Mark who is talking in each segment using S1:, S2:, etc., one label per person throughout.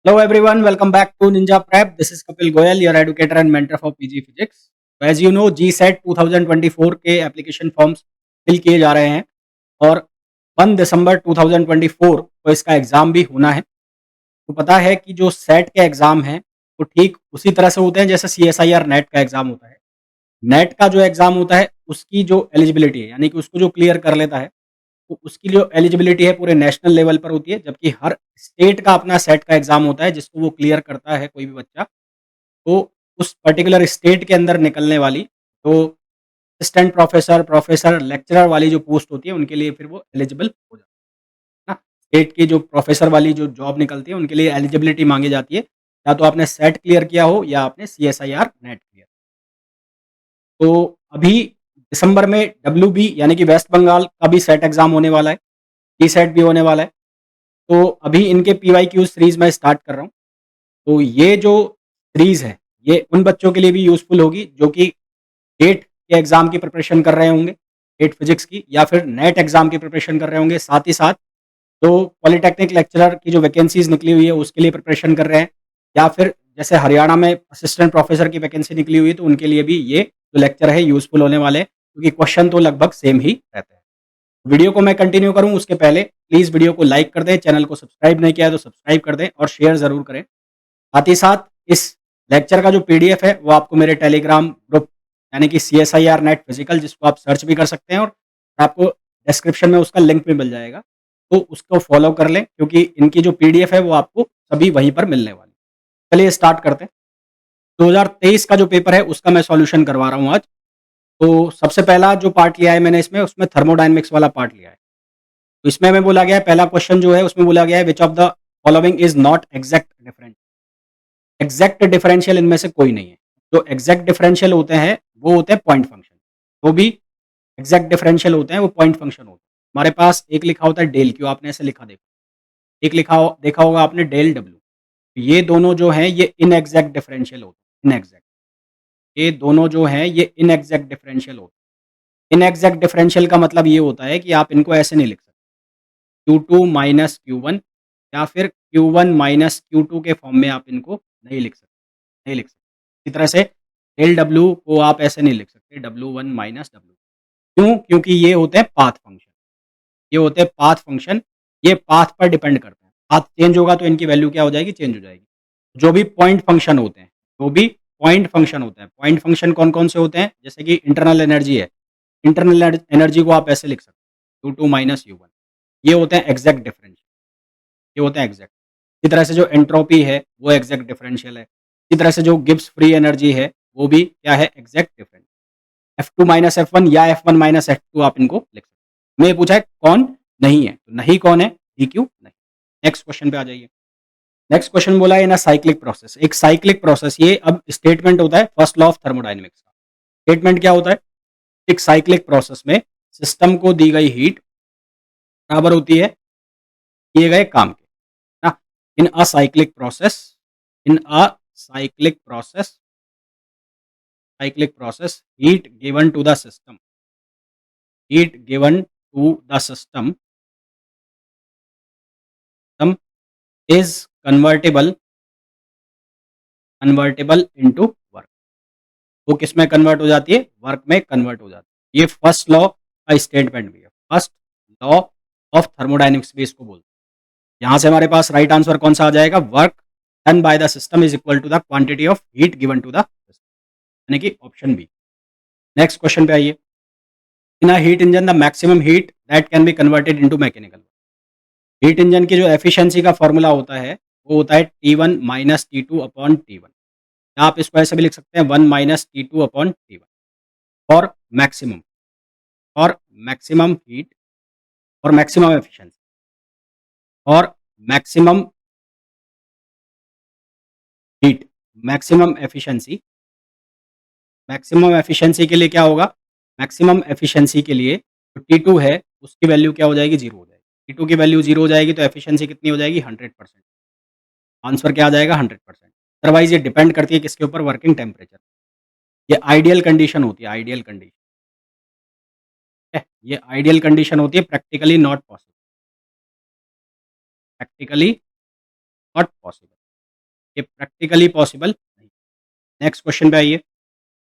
S1: Hello everyone, welcome back to Ninja Prep. This is Kapil Goyal, your educator and mentor for PG Physics. So as you know, GSET 2024 के application forms fill किए जा रहे हैं और 1 दिसंबर 2024 को इसका exam भी होना है। तो पता है कि जो सेट के एग्ज़ाम हैं, वो ठीक उसी तरह से होते हैं जैसे CSIR नेट का एग्ज़ाम होता है। नेट का जो एग्ज़ाम होता है, उसकी जो एलिजिबिलिटी है, यानी कि उसको जो क्लियर कर लेता है, तो उसकी जो एलिजिबिलिटी है पूरे नेशनल लेवल पर होती है, जबकि हर स्टेट का अपना सेट का एग्ज़ाम होता है जिसको वो क्लियर करता है कोई भी बच्चा, तो उस पर्टिकुलर स्टेट के अंदर निकलने वाली तो असिस्टेंट प्रोफ़ेसर, प्रोफ़ेसर, लेक्चरर वाली जो पोस्ट होती है उनके लिए फिर वो एलिजिबल हो जाता है ना। स्टेट की जो प्रोफ़ेसर वाली जो जॉब निकलती है उनके लिए एलिजिबिलिटी माँगी जाती है, या तो आपने सेट क्लियर किया हो या आपने CSIR नेट क्लियर। तो अभी दिसंबर में WB यानी कि वेस्ट बंगाल का भी सेट एग्ज़ाम होने वाला है, टी-सेट भी होने वाला है। तो अभी इनके पीवाईक्यू सीरीज़ मैं स्टार्ट कर रहा हूँ। तो ये जो सीरीज़ है, ये उन बच्चों के लिए भी यूज़फुल होगी जो कि गेट के एग्ज़ाम की प्रिपरेशन कर रहे होंगे, गेट फिज़िक्स की, या फिर नेट एग्ज़ाम की प्रिपरेशन कर रहे होंगे। साथ ही साथ जो पॉलिटेक्निक लेक्चरर की जो वैकेंसीज़ निकली हुई है उसके लिए प्रिपरेशन कर रहे हैं, या फिर जैसे हरियाणा में असिस्टेंट प्रोफ़ेसर की वैकेंसी निकली हुई है तो उनके लिए भी ये जो लेक्चर है यूज़फुल होने वाले हैं, क्योंकि क्वेश्चन तो लगभग सेम ही रहते हैं। वीडियो को मैं कंटिन्यू करूँ उसके पहले प्लीज़ वीडियो को लाइक कर दें, चैनल को सब्सक्राइब नहीं किया है तो सब्सक्राइब कर दें और शेयर ज़रूर करें। साथ ही साथ इस लेक्चर का जो पीडीएफ है वो आपको मेरे टेलीग्राम ग्रुप यानी कि CSIR नेट फिजिकल, जिसको आप सर्च भी कर सकते हैं और आपको डिस्क्रिप्शन में उसका लिंक भी मिल जाएगा। तो उसको फॉलो कर लें क्योंकि इनकी जो पीडीएफ है वो आपको सभी वहीं पर मिलने वाली है। चलिए स्टार्ट करते हैं। 2023 का जो पेपर है उसका मैं सॉल्यूशन करवा रहा हूँ आज। तो सबसे पहला जो पार्ट लिया है मैंने इसमें, उसमें थर्मोडायनामिक्स वाला पार्ट लिया है। तो इसमें हमें बोला गया है, पहला क्वेश्चन जो है उसमें बोला गया है which of the following is not exact different. Exact differential इनमें से कोई नहीं है। जो एग्जैक्ट डिफरेंशियल होते हैं वो होते हैं पॉइंट फंक्शन। वो भी एग्जैक्ट डिफरेंशियल होते हैं, वो पॉइंट फंक्शन होते हैं। हमारे पास एक लिखा होता है डेल क्यू, आपने ऐसे लिखा देखो। एक देखा होगा आपने डेल डब्ल्यू। ये दोनों जो हैं ये इनएग्जैक्ट डिफरेंशियल होते हैं, इनएग्जैक्ट। ये दोनों जो हैं ये इनएग्जैक्ट डिफरेंशियल होते हैं। इनएग्जैक्ट डिफरेंशियल का मतलब ये होता है कि आप इनको ऐसे नहीं लिख सकते, Q2 माइनस Q1 या फिर Q1 माइनस Q2 के फॉर्म में आप इनको नहीं लिख सकते। इसी तरह से डेल डब्ल्यू को आप ऐसे नहीं लिख सकते, W1 माइनस डब्ल्यू। क्यों? क्योंकि ये होते हैं पाथ फंक्शन। ये होते हैं पाथ फंक्शन, ये पाथ पर डिपेंड करते हैं। पाथ चेंज होगा तो इनकी वैल्यू क्या हो जाएगी? चेंज हो जाएगी। जो भी पॉइंट फंक्शन होते हैं, जो भी पॉइंट फंक्शन होते हैं, पॉइंट फंक्शन कौन-कौन से होते हैं? जैसे कि इंटरनल एनर्जी है, इंटरनल एनर्जी को आप ऐसे लिख सकते हैं, U2 माइनस U1। ये होते हैं एग्जैक्ट डिफरेंशियल, ये होते हैं एग्जैक्ट। इसी तरह से जो एंट्रोपी है, वो एग्जैक्ट डिफरेंशियल है। इसी तरह से जो गिब्स फ्री एनर्जी है, वो भी क्या है? Exact differential. F2 minus F1 या F1 माइनस F2 आप इनको लिख सकते हैं। हमें ये पूछा है कौन नहीं है, तो नहीं कौन है? DQ नहीं। नेक्स्ट क्वेश्चन पे आ जाइए। नेक्स्ट क्वेश्चन बोला है इन अ साइक्लिक प्रोसेस। एक साइक्लिक प्रोसेस, ये अब स्टेटमेंट होता है फर्स्ट लॉ ऑफ थर्मोडायनेमिक्स का। स्टेटमेंट क्या होता है? एक साइक्लिक प्रोसेस में सिस्टम को दी गई हीट बराबर होती है किए गए काम के, ना। In a cyclic process, in a cyclic process, cyclic process, heat given to the system, heat given to the system is convertible, convertible into work. वो किस में कन्वर्ट हो जाती है? वर्क में कन्वर्ट हो जाती है। ये फर्स्ट लॉ का स्टेटमेंट भी है। फर्स्ट लॉ ऑफ थर्मोडायनेमिक्स भी इसको बोलते हैं। यहाँ से हमारे पास राइट आंसर कौन सा आ जाएगा? Work done by the system is equal to the quantity of heat given to the system, यानी कि ऑप्शन बी। नेक्स्ट क्वेश्चन पे आइए। In a heat engine the maximum heat that can be converted into mechanical. Heat engine की जो efficiency का formula होता है वो होता है T1 minus T2 upon T1। या आप इसको ऐसे भी लिख सकते हैं 1 minus T2 upon T1 for maximum, for maximum heat और मैक्सिमम एफिशिएंसी, और maximum heat, maximum efficiency. Maximum efficiency के लिए क्या होगा? मैक्सिमम एफिशिएंसी के लिए जो T2 है उसकी वैल्यू क्या हो जाएगी? 0 हो जाएगी। T2 की वैल्यू 0 हो जाएगी तो एफिशिएंसी कितनी हो जाएगी? 100%। आंसर क्या आ जाएगा? 100%। अदरवाइज़ ये डिपेंड करती है किसके ऊपर? Working temperature. ये आइडियल कंडीशन होती है, आइडियल कंडीशन, ठीक है? ये आइडियल कंडीशन होती है, practically not possible, practically not possible. ये प्रैक्टिकली पॉसिबल नहीं। नेक्स्ट क्वेश्चन पे आइए।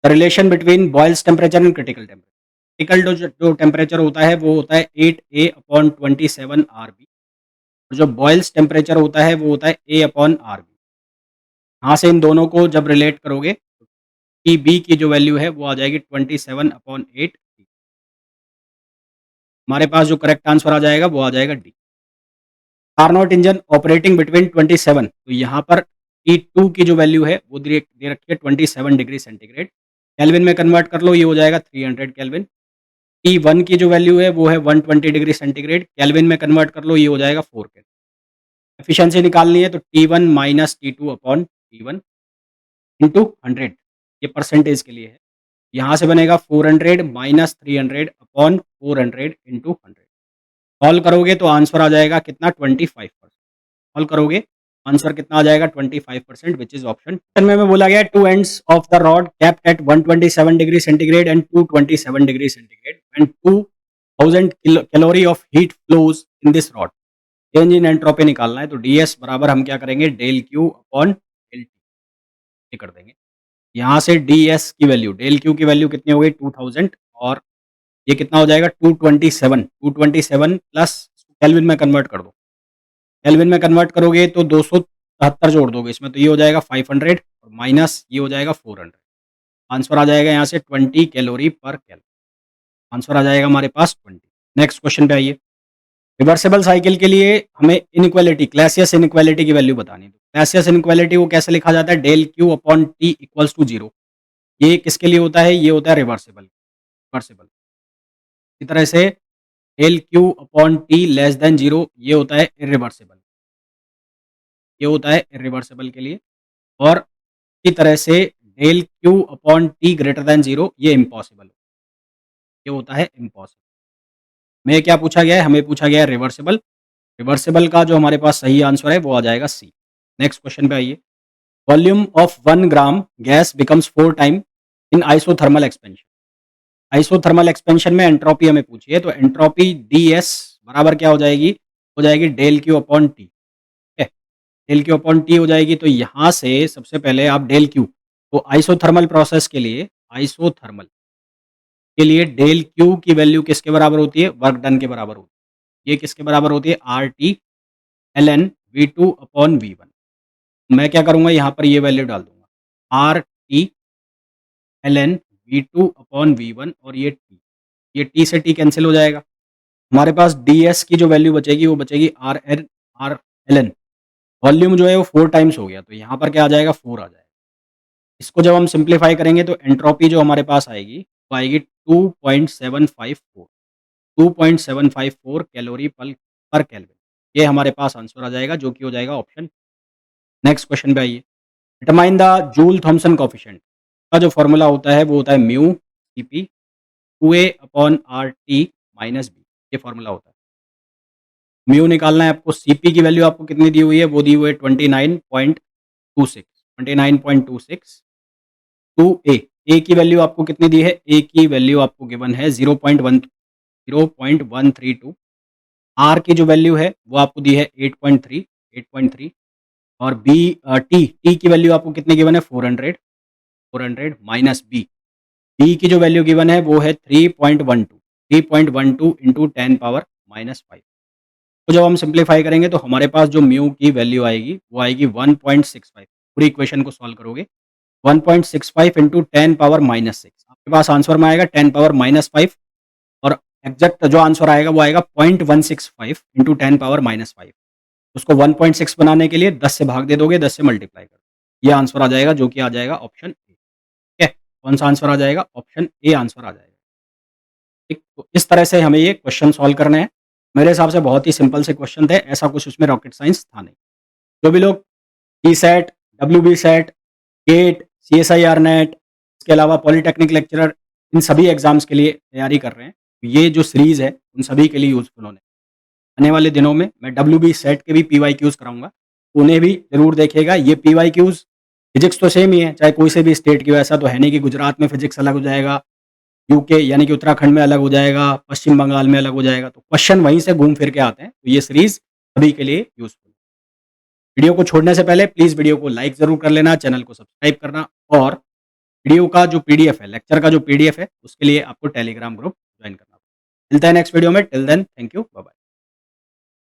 S1: The relation between boils temperature and critical temperature. Critical जो टेम्परेचर होता है वो होता है 8A/27 RB, और जो बॉयल्स टेम्परेचर होता है वो होता है A/RB। यहाँ से इन दोनों को जब रिलेट करोगे तो टी बी की जो वैल्यू है वो आ जाएगी 27/8। हमारे पास जो करेक्ट आंसर आ जाएगा वो आ जाएगा D. Carnot engine operating between 27, तो यहाँ पर T2 की जो वैल्यू है वो दे रखी है 27 डिग्री सेंटीग्रेड। केल्विन में कन्वर्ट कर लो, ये हो जाएगा 300 केल्विन। T1 की जो वैल्यू है वो है 120 डिग्री सेंटीग्रेड, केल्विन में कन्वर्ट कर लो, ये हो जाएगा 4 केल्विन। एफिशिएंसी निकालनी है तो T1 minus T2 upon T1 into 100, ये परसेंटेज के लिए है। यहाँ से बनेगा 400 माइनस 300 अपॉन 400 इंटू 100। सॉल्व करोगे तो आंसर आ जाएगा कितना, 25%। सॉल्व करोगे आंसर कितना आ जाएगा, 25%, विच इज ऑप्शन। में बोला गया two ends of the rod kept at 127 degree centigrade and 227 degree centigrade and 2000 calorie of heat flows in this rod. Change in entropy निकालना है तो ds बराबर हम क्या करेंगे, del Q upon del T कर देंगे। यहाँ से ds की वैल्यू, डेल क्यू की वैल्यू कितनी हो गई 2000, और ये कितना हो जाएगा 227 प्लस केल्विन में कन्वर्ट कर दो। केल्विन में कन्वर्ट करोगे तो 273 जोड़ दोगे इसमें, तो ये हो जाएगा 500 और माइनस ये हो जाएगा 400। आंसर आ जाएगा यहाँ से 20 कैलोरी पर केल्विन। आंसर आ जाएगा हमारे पास 20। नेक्स्ट क्वेश्चन पे आइए। रिवर्सिबल साइकिल के लिए हमें इनइक्वालिटी, क्लैसियस इनइक्वालिटी की वैल्यू बतानी है। क्लैसियस इनइक्वालिटी को कैसे लिखा जाता है, del Q upon T equals to 0। ये किसके लिए होता है, ये होता है रिवर्सिबल। रिवर्सिबल इसी तरह से del Q upon T less than 0 ये होता है इरिवर्सिबल, ये होता है इरिवर्सिबल के लिए। और इसी तरह से del Q upon T greater than 0 ये इम्पॉसिबल, ये होता है इम्पॉसिबल। में क्या पूछा गया है, हमें पूछा गया है रिवर्सिबल। रिवर्सिबल का जो हमारे पास सही आंसर है वो आ जाएगा सी। नेक्स्ट क्वेश्चन पे आइए। Volume of 1 gram gas becomes 4 time in isothermal expansion. Isothermal expansion में एंट्रोपी हमें पूछी है, तो एंट्रोपी ds बराबर क्या हो जाएगी डेल क्यू अपॉन टी। ठीक है, डेल क्यू अपॉन टी हो जाएगी। तो यहाँ से सबसे पहले आप डेल क्यू, तो आइसोथर्मल प्रोसेस के लिए, आइसोथर्मल के लिए डेल क्यू की वैल्यू किसके बराबर होती है, वर्क डन के बराबर होती है। ये किसके बराबर होती है, R T L N V two upon V one. मैं क्या करूँगा, यहाँ पर ये वैल्यू डाल दूंगा, R T L N V two upon V one, और ये टी से टी कैंसिल हो जाएगा। हमारे पास डी एस की जो वैल्यू बचेगी वो बचेगी आर एल एन। वॉल्यूम जो है वो 4 टाइम्स हो गया, तो यहाँ पर क्या आ जाएगा, 4 आ जाएगा। इसको जब हम सिंप्लीफाई करेंगे तो एंट्रोपी जो हमारे पास आएगी वो आएगी 2.754, 2.754 कैलोरी पर केल्विन। ये हमारे पास आंसर आ जाएगा, जो कि हो जाएगा ऑप्शन। नेक्स्ट क्वेश्चन पे आइए। Determine the Joule Thomson coefficient का जो फॉर्मूला होता है वो होता है mu CP 2a upon R T minus B, ये फॉर्मूला होता है। म्यू निकालना है आपको, सीपी की वैल्यू आपको कितनी दी हुई है, वो दी हुई है 29.26, 2a, ए की वैल्यू आपको कितनी दी है, ए की वैल्यू आपको गिवन है 0.132। आर की जो वैल्यू है वो आपको दी है 8.3, और बी टी की वैल्यू आपको कितनी गिवन है 400 माइनस बी की जो वैल्यू गिवन है वो है 3.12 इंटू 10⁻⁻5। तो जब हम सिंप्लीफाई करेंगे तो हमारे पास जो म्यू की वैल्यू आएगी वो आएगी 1.65। पूरी इक्वेशन को सॉल्व करोगे 1.65 इंटू 10⁻⁻6, आपके पास आंसर में आएगा 10⁻⁻5, और एग्जैक्ट जो आंसर आएगा वो आएगा 0.165 इंटू 10⁻⁻5। उसको 1.6 बनाने के लिए 10 से भाग दे दोगे, 10 से मल्टीप्लाई कर दो, ये आंसर आ जाएगा, जो कि आ जाएगा ऑप्शन ए। ठीक है, कौन सा आंसर आ जाएगा, ऑप्शन ए आंसर आ जाएगा। ठीक, तो इस तरह से हमें ये क्वेश्चन सॉल्व करने हैं। मेरे हिसाब से बहुत ही सिंपल से क्वेश्चन थे, ऐसा कुछ उसमें रॉकेट साइंस था नहीं। जो भी लोग T SET, W B SET, GATE, C S I R NET, इसके अलावा पॉलिटेक्निक लेक्चरर, इन सभी एग्जाम्स के लिए तैयारी कर रहे हैं, तो ये जो सीरीज़ है उन सभी के लिए यूज़फुल होने। आने वाले दिनों में मैं डब्ल्यू बी सेट के भी पी वाई क्यूज़ कराऊंगा, तो उन्हें भी ज़रूर देखिएगा। ये पी वाई क्यूज़, फिजिक्स तो सेम ही है, चाहे कोई से भी स्टेट की हो। ऐसा तो है नहीं कि गुजरात में फिजिक्स अलग हो जाएगा, यूके यानी कि उत्तराखंड में अलग हो जाएगा, पश्चिम बंगाल में अलग हो जाएगा, तो क्वेश्चन वहीं से घूम फिर के आते हैं। तो ये सीरीज़ सभी के लिए यूज़फुल। वीडियो को छोड़ने से पहले प्लीज़ वीडियो को लाइक ज़रूर कर लेना, चैनल को सब्सक्राइब करना और वीडियो का जो पीडीएफ है, लेक्चर का जो पीडीएफ है, उसके लिए आपको टेलीग्राम ग्रुप जॉइन करना होगा। मिलते हैं नेक्स्ट वीडियो में, till then thank you, bye bye.